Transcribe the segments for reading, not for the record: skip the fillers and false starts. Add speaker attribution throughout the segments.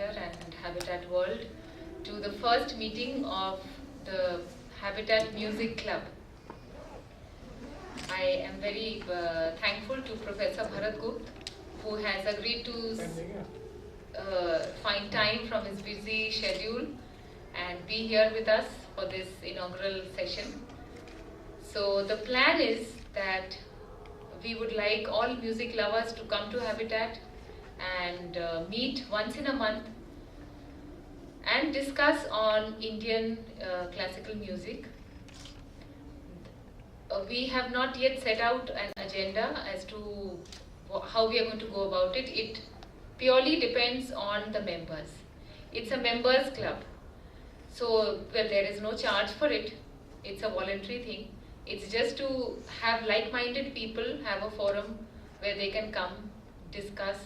Speaker 1: Center and Habitat World to the first meeting of the Habitat Music Club. I am very thankful to Professor Bharat Gupt, who has agreed to find time from his busy schedule and be here with us for this inaugural session. So the plan is that we would like all music lovers to come to Habitat and meet once in a month and discuss on Indian classical music. We have not yet set out an agenda as to how we are going to go about it. It purely depends on the members. It's a members club. So, well, there is no charge for it. It's a voluntary thing. It's just to have like-minded people have a forum where they can come, discuss,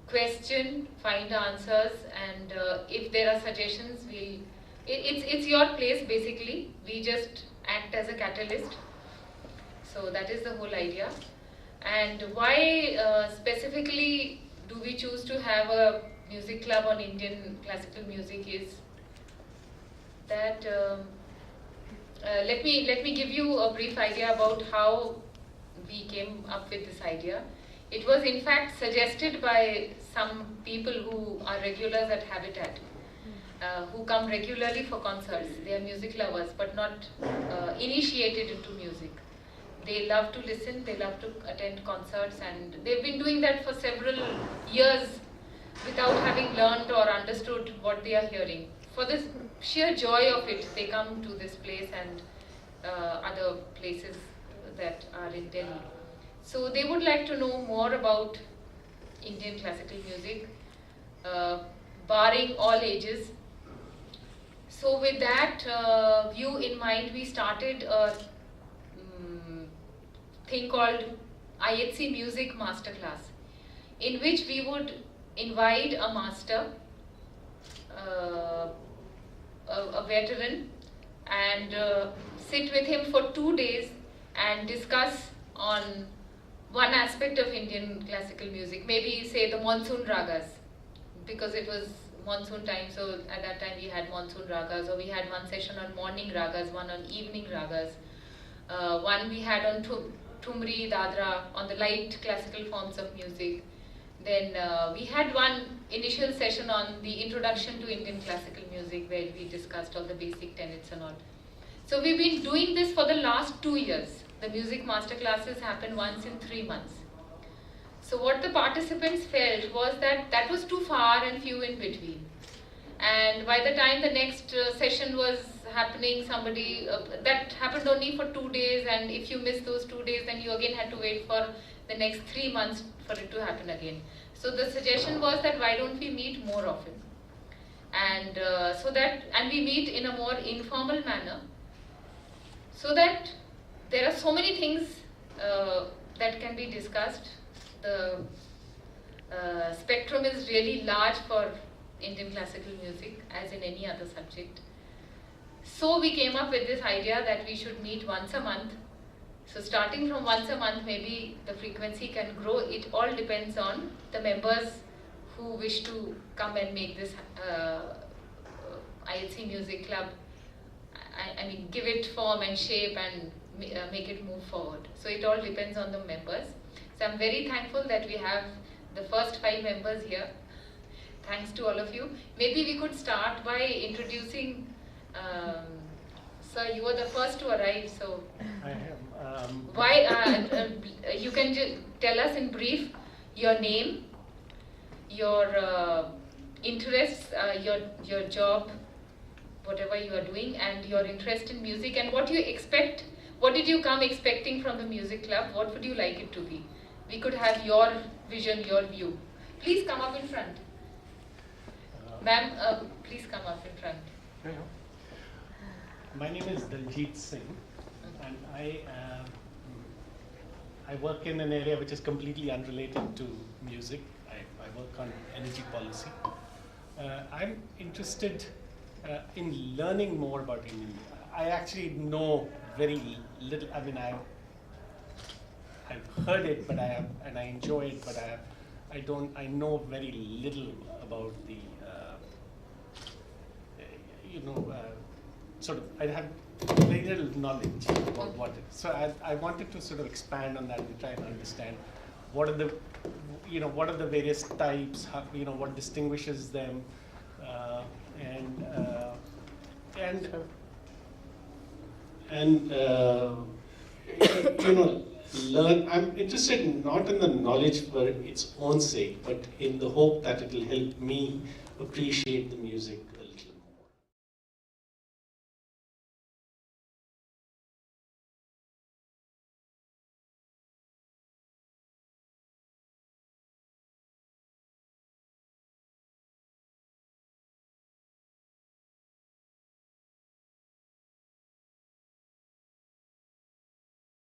Speaker 1: question, find answers, and if there are suggestions, it's your place basically. We just act as a catalyst. So that is the whole idea. And why specifically do we choose to have a music club on Indian classical music is that let me give you a brief idea about how we came up with this idea. It was in fact suggested by some people who are regulars at Habitat, who come regularly for concerts. They are music lovers but not initiated into music. They love to listen, they love to attend concerts, and they've been doing that for several years without having learned or understood what they are hearing. For the sheer joy of it, they come to this place and other places that are in Delhi. So they would like to know more about Indian classical music, barring all ages. So with that view in mind, we started a thing called IHC Music Masterclass, in which we would invite a master, a veteran, and sit with him for 2 days and discuss on one aspect of Indian classical music, maybe say the monsoon ragas, because it was monsoon time, so at that time we had monsoon ragas, or we had one session on morning ragas, one on evening ragas, one we had on Thumri, Dadra, on the light classical forms of music. Then we had one initial session on the introduction to Indian classical music where we discussed all the basic tenets and all. So we've been doing this for the last 2 years. The music master classes happen once in 3 months. So what the participants felt was that that was too far and few in between. And by the time the next session was happening, somebody, that happened only for 2 days, and if you miss those 2 days, then you again had to wait for the next 3 months for it to happen again. So the suggestion was that why don't we meet more often? And and we meet in a more informal manner, so that there are so many things that can be discussed. The spectrum is really large for Indian classical music, as in any other subject. So we came up with this idea that we should meet once a month. So starting from once a month, maybe the frequency can grow. It all depends on the members who wish to come and make this IHC Music Club, I mean, give it form and shape and make it move forward. So it all depends on the members. So I'm very thankful that we have the first 5 members here. Thanks to all of you. Maybe we could start by introducing, sir, you were the first to arrive, so
Speaker 2: I am.
Speaker 1: why you can tell us in brief your name, your interests, your job, whatever you are doing, and your interest in music, and what you expect. What did you come expecting from the music club? What would you like it to be? We could have your vision, your view. Please come up in front. Ma'am, please come up in front.
Speaker 2: My name is Daljit Singh, and I work in an area which is completely unrelated to music. I work on energy policy. I'm interested in learning more about Indian. I actually know very little. I mean, I've heard it, but I enjoy it, but I I know very little about the, sort of, I have very little knowledge about what it is. So I wanted to sort of expand on that and try and understand what are the, what are the various types, how, what distinguishes them, learn. I'm interested not in the knowledge for its own sake, but in the hope that it will help me appreciate the music